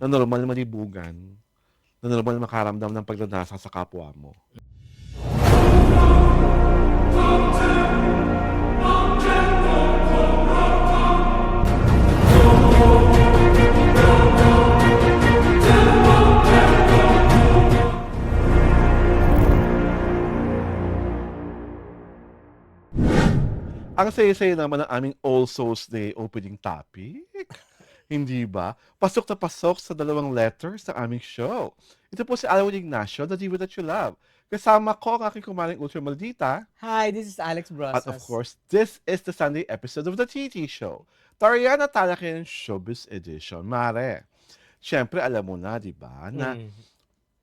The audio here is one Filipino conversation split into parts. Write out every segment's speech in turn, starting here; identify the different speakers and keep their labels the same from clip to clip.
Speaker 1: na normal malibugan, na normal makaramdam ng pagnanasa sa kapwa mo. Ang saya-saya naman ng aming All Souls Day opening topic. Hindi ba? Pasok na pasok sa dalawang letters ng aming show. Ito po si Alwin Ignacio, The Diva That You Love. Kasama ko ang aking kumaring Ultra Maldita.
Speaker 2: Hi, this is Alex
Speaker 1: At of
Speaker 2: Brosas.
Speaker 1: course, this is the Sunday episode of the TT Show. Tariana Talakin Showbiz Edition. Mare, syempre alam mo na, di ba, na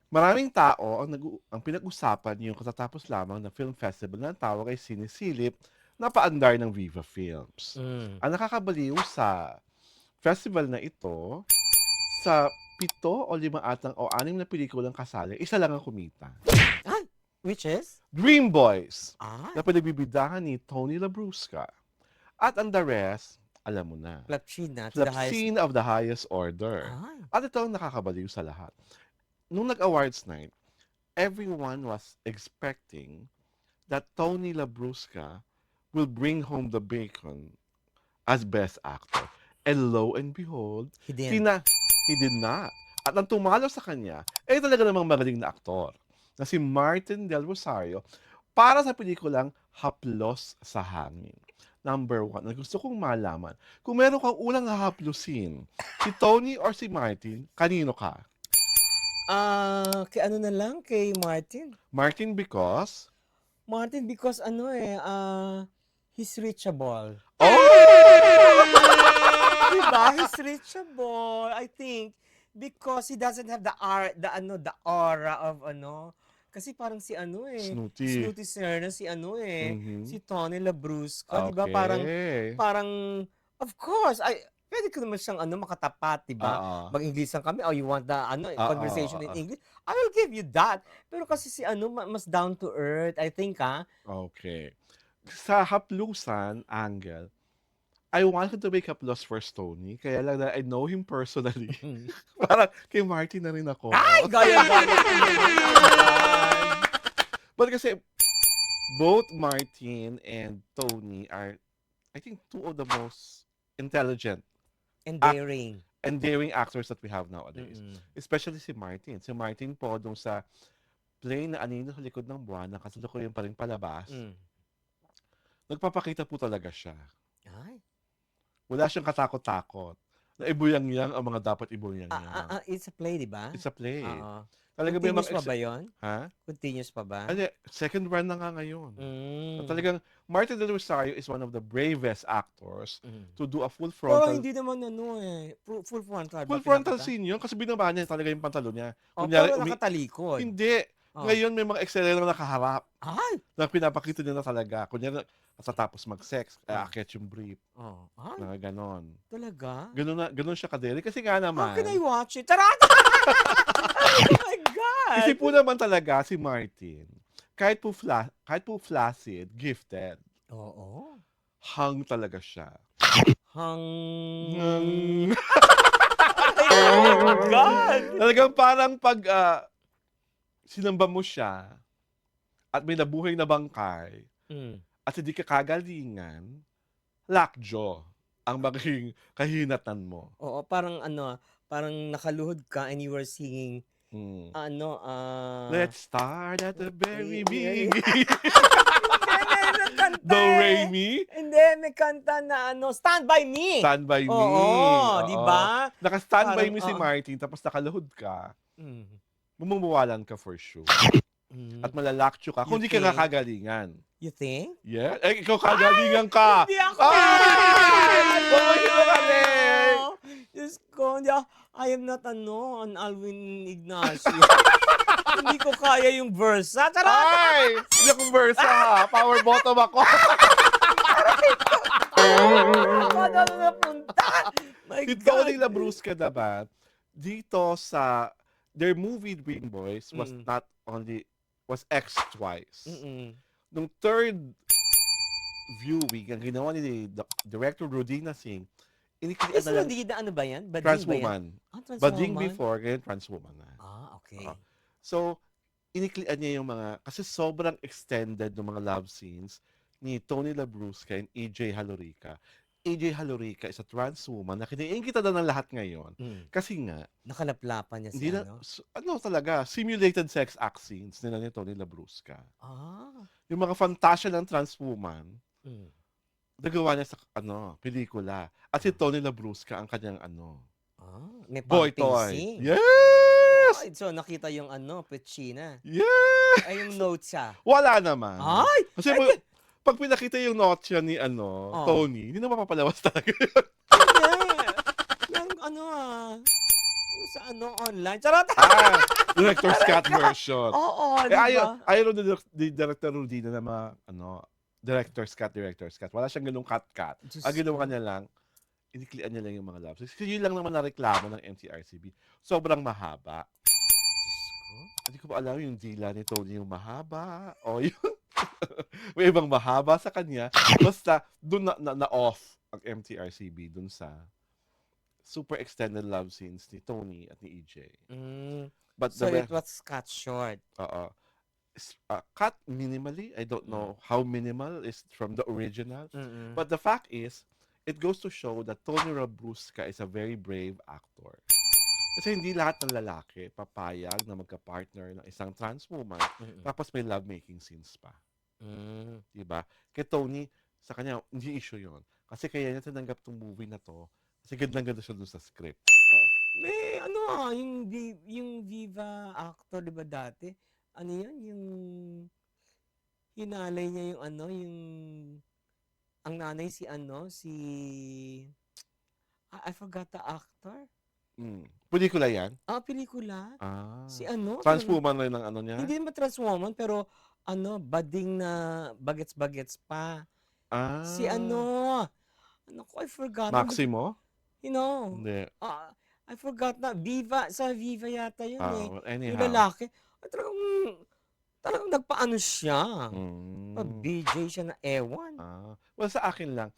Speaker 1: maraming tao ang pinag-usapan yung katatapos lamang na film festival na ang tawag ay Sinisilip na paandar ng Viva Films. Ang nakakabaliw sa festival na ito, sa 7 o 5 atang o 6 na pelikulang kasali, isa lang ang kumita.
Speaker 2: Ay, which is?
Speaker 1: Dream Boys,
Speaker 2: Ah,
Speaker 1: na pinagbibidahan ni Tony Labrusca. At ang the rest, alam mo na,
Speaker 2: Plapchina to the highest.
Speaker 1: Scene of the highest order.
Speaker 2: Ay,
Speaker 1: At ito ang nakakabaliw sa lahat. Nung nag-awards night, everyone was expecting that Tony Labrusca will bring home the bacon as best actor. And lo and behold,
Speaker 2: he didn't.
Speaker 1: he did not. At ang tumalo sa kanya, ay talaga namang magaling na aktor na si Martin Del Rosario para sa pelikulang Haplos sa Hangin. Number 1, na gusto kong malaman, kung meron kang unang hahaplusin, si Tony or si Martin, kanino ka?
Speaker 2: Kay ano na lang, kay Martin.
Speaker 1: Martin because?
Speaker 2: Martin because he's reachable.
Speaker 1: Oh!
Speaker 2: Diba? He's reachable, I think. Because he doesn't have the aura of kasi parang si
Speaker 1: Snooty.
Speaker 2: Snooty Serna, si
Speaker 1: Mhm.
Speaker 2: si Tony Labrusca, di ba?
Speaker 1: Okay.
Speaker 2: Parang, of course, pwede ko naman siyang makatapat, di ba?
Speaker 1: Oo.
Speaker 2: Mag-Inglesan kami, you want the conversation in
Speaker 1: oo.
Speaker 2: English, I will give you that. Pero kasi si mas down to earth, I think,
Speaker 1: Okay. Sa haplusan angle, I wanted to make haplos for Tony, kaya lang na I know him personally. Parang kay Martin na rin ako.
Speaker 2: Ay, gaya-gaya ko naman.
Speaker 1: But kasi, both Martin and Tony are, I think, two of the most intelligent
Speaker 2: And daring.
Speaker 1: and daring actors that we have nowadays.
Speaker 2: Mm-mm.
Speaker 1: Especially si Martin. Si Martin po, dun sa play na Anino sa Likod ng Buwan, na kasalukuyan pa rin palabas, nagpapakita po talaga siya.
Speaker 2: Ay.
Speaker 1: Wala siyang katakot-takot. Na ibuyang-yang ang mga dapat ibuyang-yang.
Speaker 2: It's a play, di ba?
Speaker 1: It's a play.
Speaker 2: Oo.
Speaker 1: Talaga may
Speaker 2: Continuous
Speaker 1: mga
Speaker 2: pa ba yun?
Speaker 1: Ha?
Speaker 2: Continuous pa ba?
Speaker 1: Ano, second run na nga ngayon.
Speaker 2: Mm.
Speaker 1: Talagang Martin Del Rosario is one of the bravest actors to do a full
Speaker 2: Pero
Speaker 1: frontal.
Speaker 2: hindi naman full frontal.
Speaker 1: Full frontal scene yun kasi binaba niya talaga yung pantalon niya.
Speaker 2: Pero nakatalikod.
Speaker 1: Hindi. Ngayon may mga eksena na nakaharap
Speaker 2: Ay!
Speaker 1: na pinapakita niya na talaga. Kunyari, tapos mag-sex, aakyat yung brief.
Speaker 2: Ay,
Speaker 1: Na ganon.
Speaker 2: talaga?
Speaker 1: Ganon siya kadiri. Kasi nga
Speaker 2: How
Speaker 1: naman,
Speaker 2: can I watch it? Tara! Oh my God!
Speaker 1: kasi po naman talaga si Martin, kahit po flaccid, gifted,
Speaker 2: Oo.
Speaker 1: hang talaga siya.
Speaker 2: Hang...
Speaker 1: Oh
Speaker 2: my God!
Speaker 1: Talagang parang pag sinamba mo siya at may nabuhay na bangkay at hindi ka kagalingan, lockjaw ang magiging kahinatan mo.
Speaker 2: Oo, parang parang nakaluhod ka and you were singing,
Speaker 1: Hmm.
Speaker 2: Let's
Speaker 1: Let's start at the very
Speaker 2: Hindi,
Speaker 1: beginning.
Speaker 2: may kanta
Speaker 1: Do,
Speaker 2: eh.
Speaker 1: re, mi.
Speaker 2: Hindi, may kanta na Stand By Me.
Speaker 1: Stand by me.
Speaker 2: Oo, di ba?
Speaker 1: Naka-stand by
Speaker 2: Parang,
Speaker 1: me si Martin, tapos nakaluhod ka,
Speaker 2: Mm.
Speaker 1: mumuwalan ka for sure.
Speaker 2: Mm.
Speaker 1: At malalakcho ka kung
Speaker 2: You
Speaker 1: di ka nga
Speaker 2: think?
Speaker 1: kagalingan.
Speaker 2: You think?
Speaker 1: Yeah? Eh, ikaw kagalingan ka!
Speaker 2: Hindi ako!
Speaker 1: Bumagino ka rin!
Speaker 2: Diyos ko, I am not an Alwin Ignacio. Hindi ko kaya yung versa. Tara!
Speaker 1: Ay! Hindi akong versa ha. Power bottom ako.
Speaker 2: Ako na napunta! My
Speaker 1: Si
Speaker 2: God!
Speaker 1: Tony Labrusca naman, dito sa their movie Dream Boys was not only, was X twice. Nung third viewing, ang ginawa ni Director Rodina Singh Iniklian
Speaker 2: Is
Speaker 1: na lang
Speaker 2: Rodina ano ba yan? Bading
Speaker 1: trans
Speaker 2: ba yan?
Speaker 1: woman.
Speaker 2: Trans
Speaker 1: Bading
Speaker 2: woman?
Speaker 1: before, ngayon trans woman na.
Speaker 2: Okay.
Speaker 1: Oo. So, iniklian niya yung mga, kasi sobrang extended ng mga love scenes ni Tony Labrusca and AJ Halorica. AJ Halorica is a trans woman na kiniingita na ng lahat ngayon. Kasi nga,
Speaker 2: Nakalaplapan niya si
Speaker 1: hindi na,
Speaker 2: ano?
Speaker 1: talaga, simulated sex act scenes nila ni Tony Labrusca.
Speaker 2: Ah.
Speaker 1: Yung mga fantasya ng trans woman,
Speaker 2: Mm.
Speaker 1: nagawa niya sa pelikula. At si Tony Labrusca ang kanyang
Speaker 2: May
Speaker 1: boy
Speaker 2: pumping
Speaker 1: toy.
Speaker 2: scene.
Speaker 1: Yes!
Speaker 2: Ay, so nakita yung Pechina.
Speaker 1: Yes!
Speaker 2: Ay, yung notes siya.
Speaker 1: Wala naman.
Speaker 2: Ay!
Speaker 1: Kasi pag pinakita yung notes niya ni Tony, hindi na mapapalawas talaga yun.
Speaker 2: Hindi. Yung yung sa online. Charot!
Speaker 1: Director's cut version.
Speaker 2: Oo, di
Speaker 1: Ayaw
Speaker 2: ba?
Speaker 1: ni Director Rudina na director's cut. Wala siyang ganung cut. Ang ginawa niya lang, iniklian niya lang yung mga love scenes. Kasi yun lang naman na reklamo ng MTRCB. Sobrang mahaba.
Speaker 2: Diyos ko.
Speaker 1: Hindi ko pa alam yung dila ni Tony yung mahaba. O yung may ibang mahaba sa kanya. Basta, dun na-off ang MTRCB dun sa super extended love scenes ni Tony at ni EJ. But
Speaker 2: So it was cut short.
Speaker 1: Cut minimally. I don't know how minimal is from the original.
Speaker 2: Mm-mm.
Speaker 1: But the fact is, it goes to show that Tony Labrusca is a very brave actor. Kasi hindi lahat ng lalaki papayag na magka-partner ng isang trans woman tapos may love-making scenes pa. Diba? Kay Tony, sa kanya, hindi issue yon. Kasi kaya niya tinanggap tong movie na to kasi ganda-ganda siya dun sa script.
Speaker 2: May yung Viva actor, di ba dati? Ano yan? Yung hinalay niya yung ang nanay si I forgot the actor.
Speaker 1: Pelikula yan?
Speaker 2: Pelikula. Si
Speaker 1: trans woman rin ang niya?
Speaker 2: Hindi naman trans woman, pero bading na bagets-bagets pa. Si ko, I forgot.
Speaker 1: Maximo?
Speaker 2: Hindi. I forgot na. Sa Viva yata yun
Speaker 1: Well, anyhow.
Speaker 2: Yung lalaki. Talagang nagpaano siya. BJ siya na ewan.
Speaker 1: Well, sa akin lang,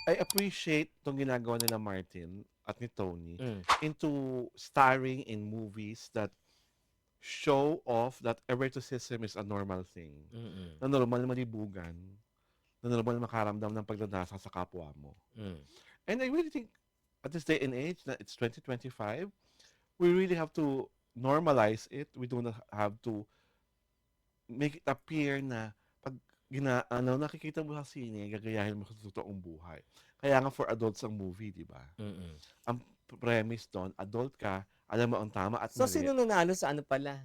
Speaker 1: I appreciate itong ginagawa nila Martin at ni Tony into starring in movies that show off that eroticism is a normal thing. Na normal malibugan. Na normal makaramdam ng pagdadasa sa kapwa mo. And I really think at this day and age, na it's 2025, we really have to normalize it. We do not have to make it appear na pag nakikita mo sa sine, gagayahin mo sa totoong buhay. Kaya nga for adults ang movie, di ba? Ang premise doon, adult ka, alam mo ang tama at
Speaker 2: So,
Speaker 1: mali.
Speaker 2: sino nanalo sa pala?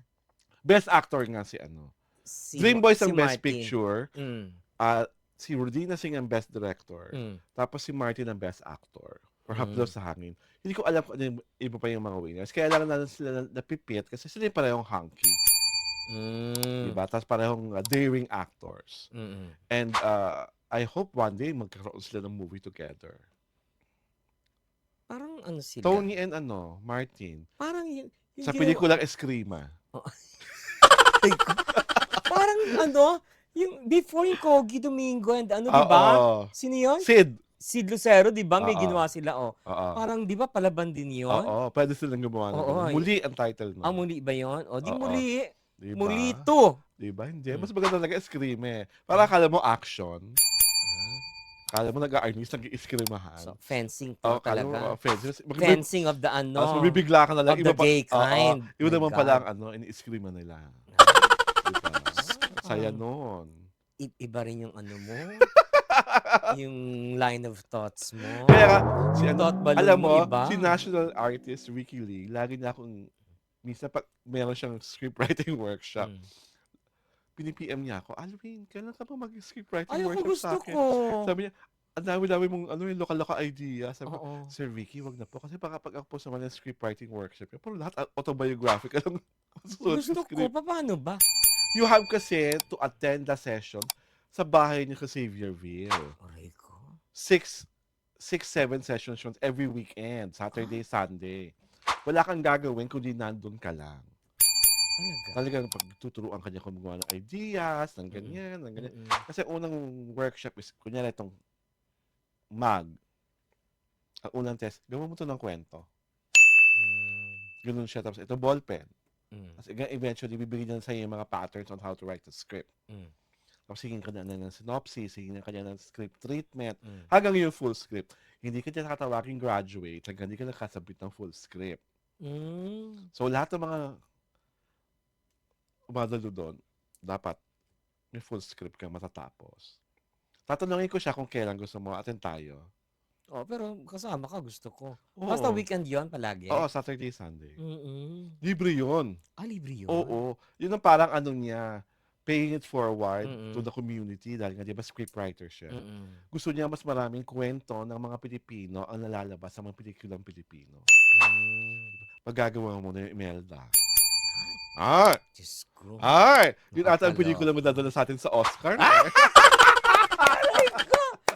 Speaker 1: Best actor nga si Dream Boys ang Best
Speaker 2: Martin.
Speaker 1: Picture. Si Rodina Singh ang Best Director. Tapos si Martin ang Best Actor. Perhaps daw sa hangin. Hindi ko alam kung ano yung iba pa yung mga winners. Kaya lang natin sila napipit kasi sila yung parehong hunky. Diba? Tapos parehong daring actors. And I hope one day magkaroon sila ng movie together.
Speaker 2: Parang sila?
Speaker 1: Tony and Martin.
Speaker 2: Parang yung
Speaker 1: sa pelikulang Eskrima.
Speaker 2: Parang yung before yung Kogi Domingo and diba? Sino yun? Sid Lucero, di ba? May ginawa sila, Parang, di ba, palaban din yun?
Speaker 1: Pwede silang gumawa na. Muli ang title nun.
Speaker 2: Muli ba yun? Di muli.
Speaker 1: Diba?
Speaker 2: Muli to.
Speaker 1: Diba? Hindi. Mas maganda talaga Eskrima. Para akala mo action. Akala mo nag-a-arnis, nag-i-iskrimahan.
Speaker 2: So, fencing to talaga.
Speaker 1: Fencing
Speaker 2: of the
Speaker 1: Tapos mabibigla ka na lang.
Speaker 2: Of the gay kind.
Speaker 1: Iba naman pala ang ini-iskrima nila. Diba? Saya nun.
Speaker 2: Iba rin yung mo. Yung line of thoughts mo.
Speaker 1: Kaya nga, alam mo,
Speaker 2: iba.
Speaker 1: si national artist Ricky Lee, lagi na akong, minsan pag meron siyang scriptwriting workshop, pinipm niya ako, Alvin, kailan ka ba mag-scriptwriting workshop sa akin? Sabi niya, ang dami-dami mong yung loka-loka idea. Sabi ko, Sir Ricky, wag na po. Kasi baka pag ako po sa mga scriptwriting workshop, pero lahat autobiographic.
Speaker 2: Gusto ko, paano ba?
Speaker 1: You have kasi to attend the session sa bahay niyo sa Xavierville.
Speaker 2: Aray ko.
Speaker 1: 6-7 sessions every weekend, Saturday, Sunday. Wala kang gagawin kundi nandun ka lang. Talagang pagtuturuan ka niya kung gumawa ng ideas, ng ganyan, ng ganyan. Kasi unang workshop is, kunyari itong mag. Ang unang test, gawa mo to ng kwento.
Speaker 2: Mm.
Speaker 1: Ganun siya. Tapos ito, ballpen.
Speaker 2: Mm.
Speaker 1: Tapos eventually, bibigyan niya sa'yo yung mga patterns on how to write a script.
Speaker 2: Mm.
Speaker 1: Tapos hingin ka na ng synopsis, hingin ka na ng script treatment,
Speaker 2: Mm.
Speaker 1: hanggang yung full script. Hindi ka niya nakatawagin graduate hanggang hindi ka nakasabit ng full script.
Speaker 2: Mm.
Speaker 1: So, lahat ng mga umadalo doon, dapat may full script kang matatapos. Tatanungin ko siya kung kailan gusto mo, attend tayo.
Speaker 2: Oh, pero kasama ka, gusto ko.
Speaker 1: Oo.
Speaker 2: Basta weekend yon palagi?
Speaker 1: Oo, Saturday, Sunday.
Speaker 2: Mm.
Speaker 1: Libre yun.
Speaker 2: Libre yun?
Speaker 1: Oo. Yun ang parang ano niya, paying it forward to
Speaker 2: Mm-mm.
Speaker 1: the community dahil nga, di ba, scriptwriter siya.
Speaker 2: Mm-mm.
Speaker 1: Gusto niya mas maraming kwento ng mga Pilipino ang nalalabas sa mga pelikulang Pilipino. Magagawa mo na yung Imelda. Ay!
Speaker 2: Diyos ko.
Speaker 1: Ay! Yun ata ang pelikula mo dadala sa atin sa Oscar.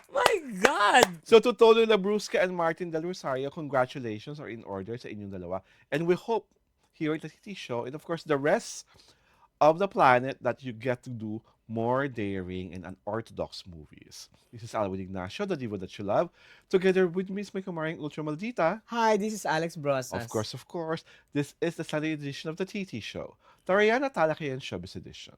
Speaker 2: My God!
Speaker 1: So to Tolo Labrusca and Martin Del Rosario, congratulations are in order sa inyong dalawa. And we hope here at the TT Show, and of course the rest of the planet, that you get to do more daring and unorthodox movies. This is Alwin Ignacio, the diva that you love, together with Miss May Kumaring Ultra Maldita.
Speaker 2: Hi, this is Alex Brosas.
Speaker 1: Of course, this is the Sunday edition of the TT Show, Tariana Talakayan Showbiz Edition.